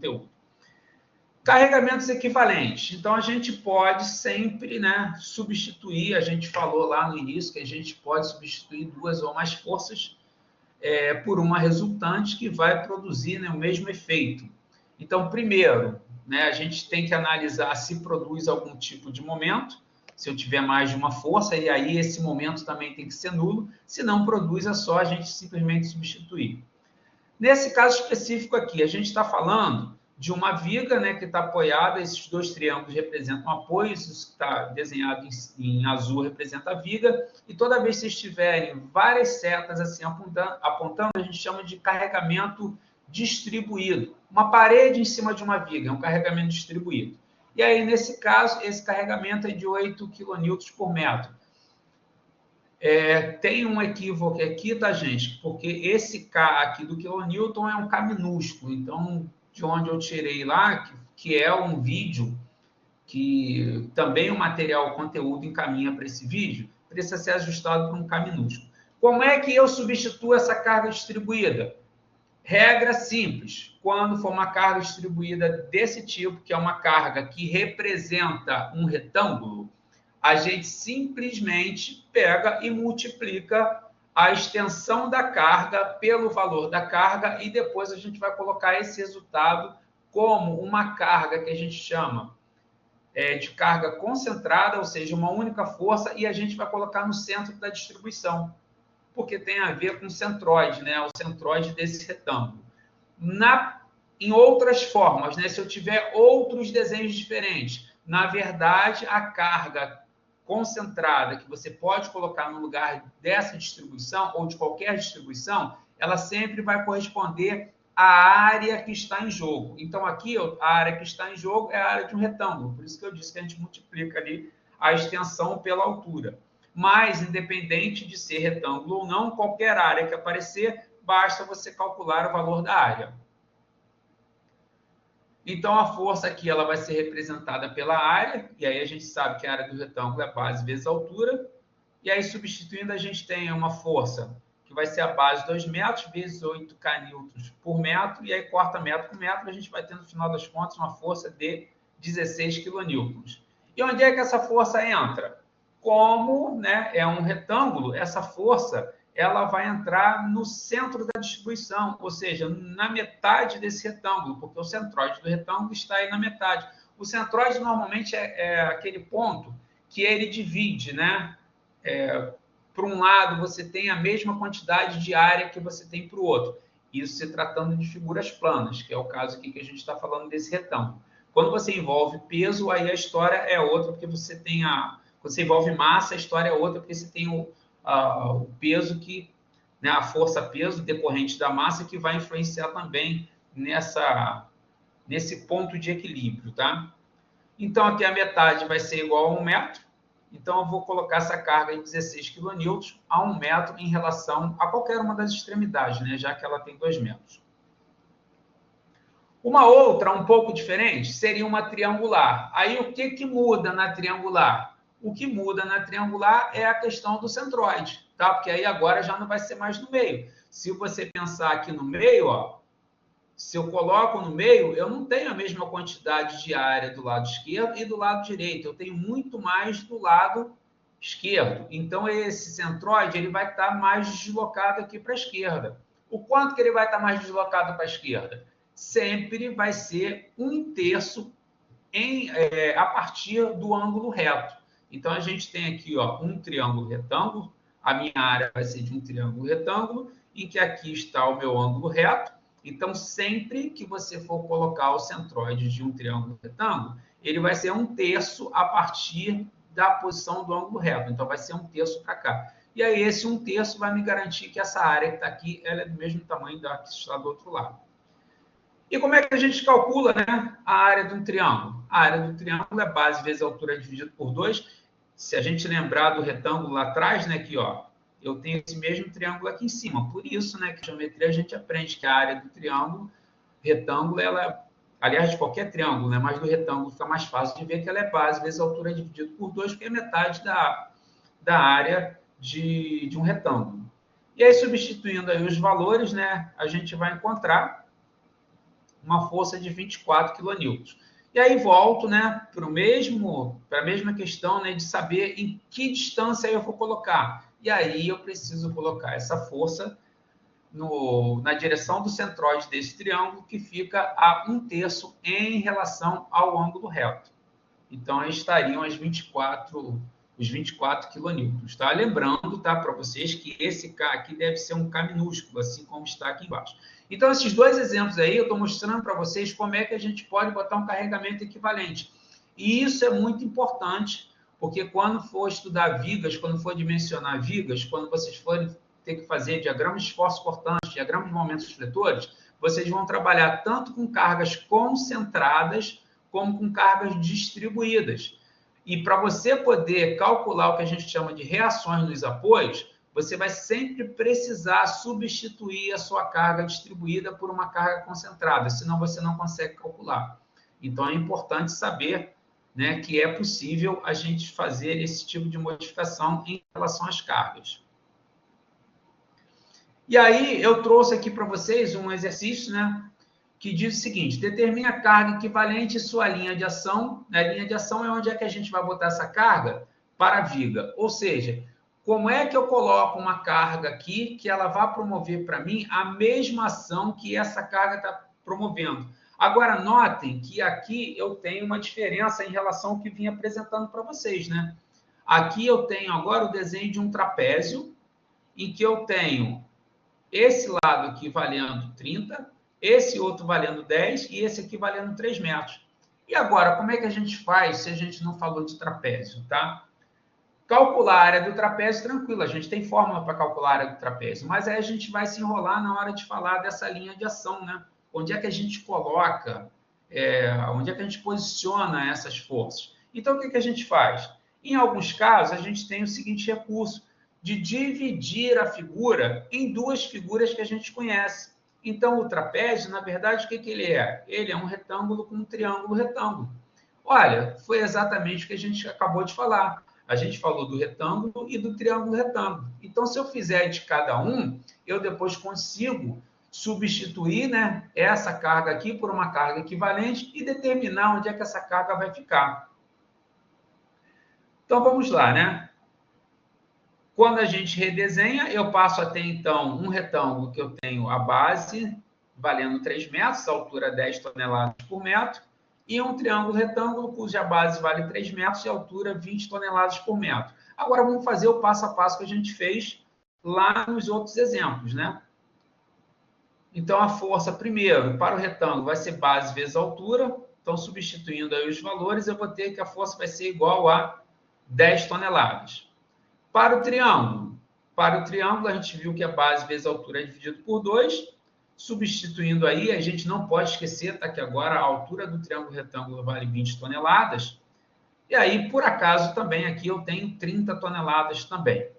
conteúdo. Carregamentos equivalentes. Então, a gente pode sempre, né, substituir, a gente falou lá no início que a gente pode substituir duas ou mais forças por uma resultante que vai produzir, né, o mesmo efeito. Então, primeiro, né, a gente tem que analisar se produz algum tipo de momento, se eu tiver mais de uma força, e aí esse momento também tem que ser nulo. Se não produz, é só a gente simplesmente substituir. Nesse caso específico aqui, a gente está falando de uma viga, né, que está apoiada, esses dois triângulos representam apoio, isso que está desenhado em azul representa a viga, e toda vez que vocês tiverem várias setas assim apontando, a gente chama de carregamento distribuído. Uma parede em cima de uma viga, é um carregamento distribuído. E aí, nesse caso, esse carregamento é de 8 kN por metro. Tem um equívoco aqui, tá, gente? Porque esse K aqui do quilonewton é um K minúsculo. Então, de onde eu tirei lá, que é um vídeo, que também o material, o conteúdo encaminha para esse vídeo, precisa ser ajustado por um K minúsculo. Como é que eu substituo essa carga distribuída? Regra simples. Quando for uma carga distribuída desse tipo, que é uma carga que representa um retângulo, a gente simplesmente pega e multiplica a extensão da carga pelo valor da carga e depois a gente vai colocar esse resultado como uma carga que a gente chama de carga concentrada, ou seja, uma única força, e a gente vai colocar no centro da distribuição, porque tem a ver com o centroide, né? O centroide desse retângulo. Em outras formas, né? Se eu tiver outros desenhos diferentes, na verdade, a carga concentrada que você pode colocar no lugar dessa distribuição ou de qualquer distribuição, ela sempre vai corresponder à área que está em jogo. Então, aqui, a área que está em jogo é a área de um retângulo. Por isso que eu disse que a gente multiplica ali a extensão pela altura. Mas, independente de ser retângulo ou não, qualquer área que aparecer, basta você calcular o valor da área. Então, a força aqui ela vai ser representada pela área, e aí a gente sabe que a área do retângulo é a base vezes a altura, e aí substituindo a gente tem uma força que vai ser a base 2 metros vezes 8 kN por metro, e aí corta metro por metro, a gente vai ter no final das contas uma força de 16 kN. E onde é que essa força entra? Como, né, é um retângulo, essa força ela vai entrar no centro da distribuição, ou seja, na metade desse retângulo, porque o centroide do retângulo está aí na metade. O centroide normalmente é aquele ponto que ele divide, né? Para um lado, você tem a mesma quantidade de área que você tem para o outro. Isso se tratando de figuras planas, que é o caso aqui que a gente está falando desse retângulo. Quando você envolve peso, aí a história é outra, porque você tem Quando você envolve massa, a história é outra, porque você tem o peso né, a força-peso decorrente da massa que vai influenciar também nesse ponto de equilíbrio, tá? Então, aqui a metade vai ser igual a 1 metro. Então, eu vou colocar essa carga em 16 kN a 1 metro em relação a qualquer uma das extremidades, né, já que ela tem 2 metros. Uma outra, um pouco diferente, seria uma triangular. Aí, o que muda na triangular? O que muda na triangular é a questão do centroide, tá? Porque aí agora já não vai ser mais no meio. Se você pensar aqui no meio, ó, se eu coloco no meio, eu não tenho a mesma quantidade de área do lado esquerdo e do lado direito. Eu tenho muito mais do lado esquerdo. Então, esse centroide ele vai estar mais deslocado aqui para a esquerda. O quanto que ele vai estar mais deslocado para a esquerda? Sempre vai ser 1/3 a partir do ângulo reto. Então, a gente tem aqui ó, um triângulo retângulo, a minha área vai ser de um triângulo retângulo, em que aqui está o meu ângulo reto. Então, sempre que você for colocar o centroide de um triângulo retângulo, ele vai ser 1/3 a partir da posição do ângulo reto. Então, vai ser 1/3 para cá. E aí, esse 1/3 vai me garantir que essa área que está aqui ela é do mesmo tamanho da que está do outro lado. E como é que a gente calcula, né, a área de um triângulo? A área do triângulo é base vezes a altura dividido por 2. Se a gente lembrar do retângulo lá atrás, né, aqui, ó, eu tenho esse mesmo triângulo aqui em cima. Por isso, né, que geometria a gente aprende que a área do triângulo, retângulo, ela, aliás, de qualquer triângulo, né, mas do retângulo fica mais fácil de ver que ela é base vezes a altura dividido por 2, porque é metade da área de um retângulo. E aí, substituindo aí os valores, né, a gente vai encontrar uma força de 24 kN. E aí volto, né, para a mesma questão, né, de saber em que distância eu vou colocar. E aí eu preciso colocar essa força na direção do centroide desse triângulo, que fica a 1/3 em relação ao ângulo reto. Então, aí estariam os 24 kN. Tá? Lembrando, tá, para vocês que esse K aqui deve ser um K minúsculo, assim como está aqui embaixo. Então, esses dois exemplos aí, eu estou mostrando para vocês como é que a gente pode botar um carregamento equivalente. E isso é muito importante, porque quando for estudar vigas, quando for dimensionar vigas, quando vocês forem ter que fazer diagramas de esforço cortante, diagramas de momentos fletores, vocês vão trabalhar tanto com cargas concentradas como com cargas distribuídas. E para você poder calcular o que a gente chama de reações nos apoios, você vai sempre precisar substituir a sua carga distribuída por uma carga concentrada, senão você não consegue calcular. Então, é importante saber, né, que é possível a gente fazer esse tipo de modificação em relação às cargas. E aí, eu trouxe aqui para vocês um exercício, né, que diz o seguinte: determine a carga equivalente e sua linha de ação. A linha de ação é onde é que a gente vai botar essa carga para a viga. Ou seja, como é que eu coloco uma carga aqui que ela vai promover para mim a mesma ação que essa carga está promovendo? Agora, notem que aqui eu tenho uma diferença em relação ao que vim apresentando para vocês, né? Aqui eu tenho agora o desenho de um trapézio, em que eu tenho esse lado aqui valendo 30, esse outro valendo 10 e esse aqui valendo 3 metros. E agora, como é que a gente faz se a gente não falou de trapézio, tá? Calcular a área do trapézio, tranquilo, a gente tem fórmula para calcular a área do trapézio, mas aí a gente vai se enrolar na hora de falar dessa linha de ação, né? Onde é que a gente coloca, onde é que a gente posiciona essas forças? Então, o que a gente faz? Em alguns casos, a gente tem o seguinte recurso, de dividir a figura em duas figuras que a gente conhece. Então, o trapézio, na verdade, o que ele é? Ele é um retângulo com um triângulo retângulo. Olha, foi exatamente o que a gente acabou de falar. A gente falou do retângulo e do triângulo retângulo. Então, se eu fizer de cada um, eu depois consigo substituir, né, essa carga aqui por uma carga equivalente e determinar onde é que essa carga vai ficar. Então, vamos lá, né? Quando a gente redesenha, eu passo a ter, então, um retângulo que eu tenho a base valendo 3 metros, a altura 10 toneladas por metro, e um triângulo retângulo cuja base vale 3 metros e a altura 20 toneladas por metro. Agora, vamos fazer o passo a passo que a gente fez lá nos outros exemplos, né? Então, a força, primeiro, para o retângulo, vai ser base vezes altura. Então, substituindo aí os valores, eu vou ter que a força vai ser igual a 10 toneladas. Para o triângulo, a gente viu que a base vezes a altura é dividido por 2. Substituindo aí, a gente não pode esquecer, tá, que agora a altura do triângulo retângulo vale 20 toneladas. E aí, por acaso, também aqui eu tenho 30 toneladas também.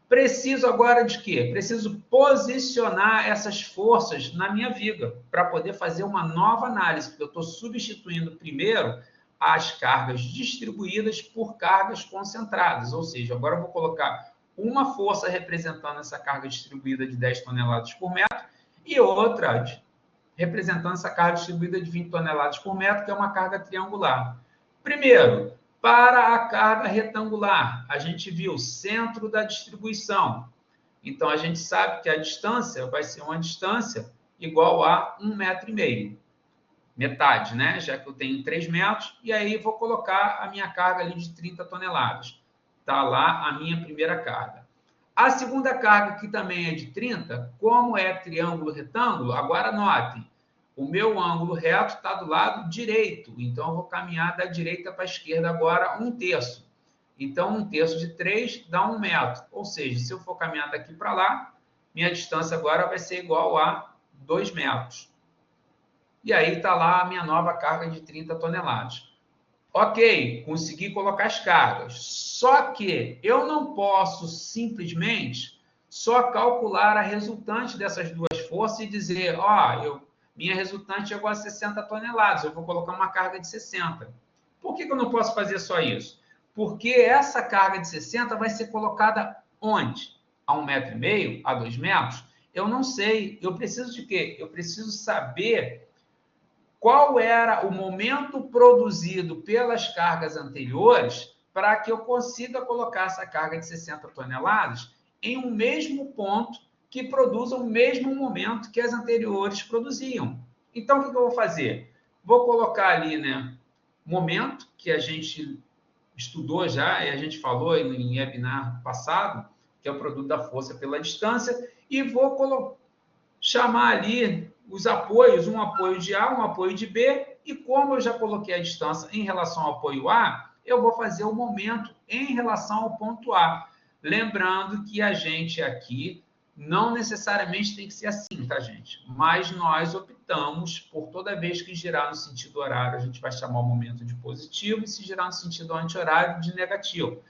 Preciso agora de quê? Preciso posicionar essas forças na minha viga para poder fazer uma nova análise, porque eu estou substituindo primeiro as cargas distribuídas por cargas concentradas, ou seja, agora eu vou colocar uma força representando essa carga distribuída de 10 toneladas por metro e outra representando essa carga distribuída de 20 toneladas por metro, que é uma carga triangular. Primeiro, para a carga retangular, a gente viu o centro da distribuição. Então, a gente sabe que a distância vai ser uma distância igual a 1,5 metro. Metade, né? Já que eu tenho 3 metros, e aí vou colocar a minha carga ali de 30 toneladas. Está lá a minha primeira carga. A segunda carga, que também é de 30, como é triângulo retângulo, agora notem, o meu ângulo reto está do lado direito, então eu vou caminhar da direita para a esquerda agora 1/3. Então, 1/3 de 3 dá 1 metro, ou seja, se eu for caminhar daqui para lá, minha distância agora vai ser igual a 2 metros. E aí está lá a minha nova carga de 30 toneladas. Ok, consegui colocar as cargas. Só que eu não posso simplesmente só calcular a resultante dessas duas forças e dizer, minha resultante chegou a 60 toneladas, eu vou colocar uma carga de 60. Por que eu não posso fazer só isso? Porque essa carga de 60 vai ser colocada onde? A 1,5 metro? A 2 metros? Eu não sei. Eu preciso de quê? Eu preciso saber qual era o momento produzido pelas cargas anteriores para que eu consiga colocar essa carga de 60 toneladas em um mesmo ponto que produza o mesmo momento que as anteriores produziam. Então, o que eu vou fazer? Vou colocar ali, né, momento, que a gente estudou já, e a gente falou em webinar passado, que é o produto da força pela distância, e vou chamar ali os apoios, um apoio de A, um apoio de B, e como eu já coloquei a distância em relação ao apoio A, eu vou fazer o momento em relação ao ponto A. Lembrando que a gente aqui não necessariamente tem que ser assim, tá, gente? Mas nós optamos por toda vez que girar no sentido horário, a gente vai chamar o momento de positivo, e se girar no sentido anti-horário, de negativo.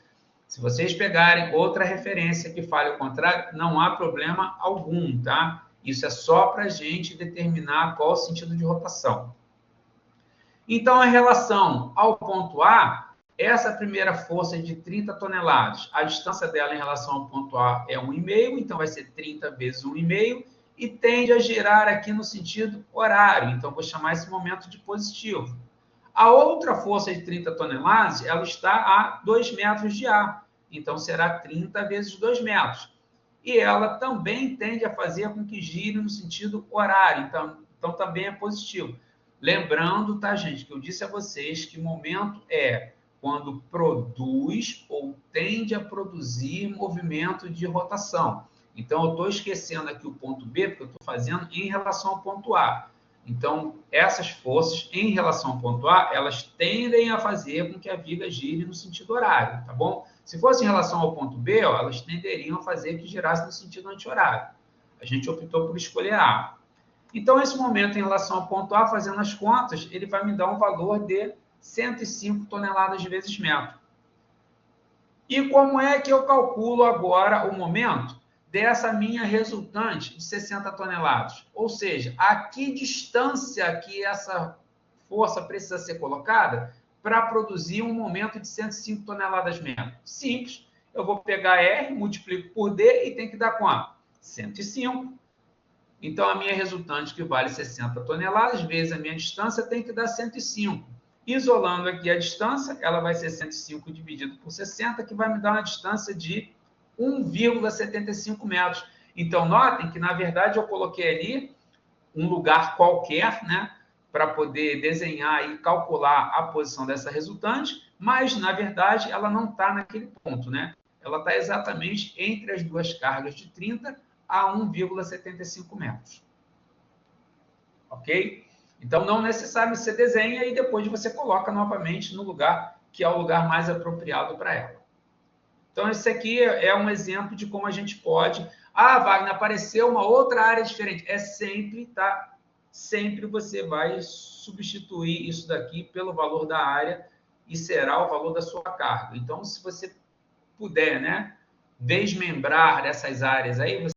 Se vocês pegarem outra referência que fale o contrário, não há problema algum, tá? Isso é só para a gente determinar qual o sentido de rotação. Então, em relação ao ponto A, essa primeira força é de 30 toneladas. A distância dela em relação ao ponto A é 1,5, então vai ser 30 vezes 1,5, e tende a girar aqui no sentido horário. Então, vou chamar esse momento de positivo. A outra força de 30 toneladas, ela está a 2 metros de A. Então, será 30 vezes 2 metros. E ela também tende a fazer com que gire no sentido horário. Então também é positivo. Lembrando, tá, gente, que eu disse a vocês que momento é quando produz ou tende a produzir movimento de rotação. Então, eu estou esquecendo aqui o ponto B, porque eu estou fazendo em relação ao ponto A. Então, essas forças, em relação ao ponto A, elas tendem a fazer com que a viga gire no sentido horário, tá bom? Se fosse em relação ao ponto B, ó, elas tenderiam a fazer que girasse no sentido anti-horário. A gente optou por escolher A. Então, esse momento em relação ao ponto A, fazendo as contas, ele vai me dar um valor de 105 toneladas vezes metro. E como é que eu calculo agora o momento dessa minha resultante de 60 toneladas? Ou seja, a que distância que essa força precisa ser colocada para produzir um momento de 105 toneladas metro? Simples. Eu vou pegar R, multiplico por D e tem que dar quanto? 105. Então, a minha resultante, que vale 60 toneladas, vezes a minha distância, tem que dar 105. Isolando aqui a distância, ela vai ser 105 dividido por 60, que vai me dar uma distância de 1,75 metros. Então, notem que, na verdade, eu coloquei ali um lugar qualquer, né, para poder desenhar e calcular a posição dessa resultante, mas, na verdade, ela não está naquele ponto, né? Ela está exatamente entre as duas cargas de 30 a 1,75 metros. Ok? Então, não necessariamente você desenha e depois você coloca novamente no lugar que é o lugar mais apropriado para ela. Então, esse aqui é um exemplo de como a gente pode... Ah, Wagner, apareceu uma outra área diferente. É sempre, tá? Sempre você vai substituir isso daqui pelo valor da área e será o valor da sua carga. Então, se você puder, né, desmembrar essas áreas aí,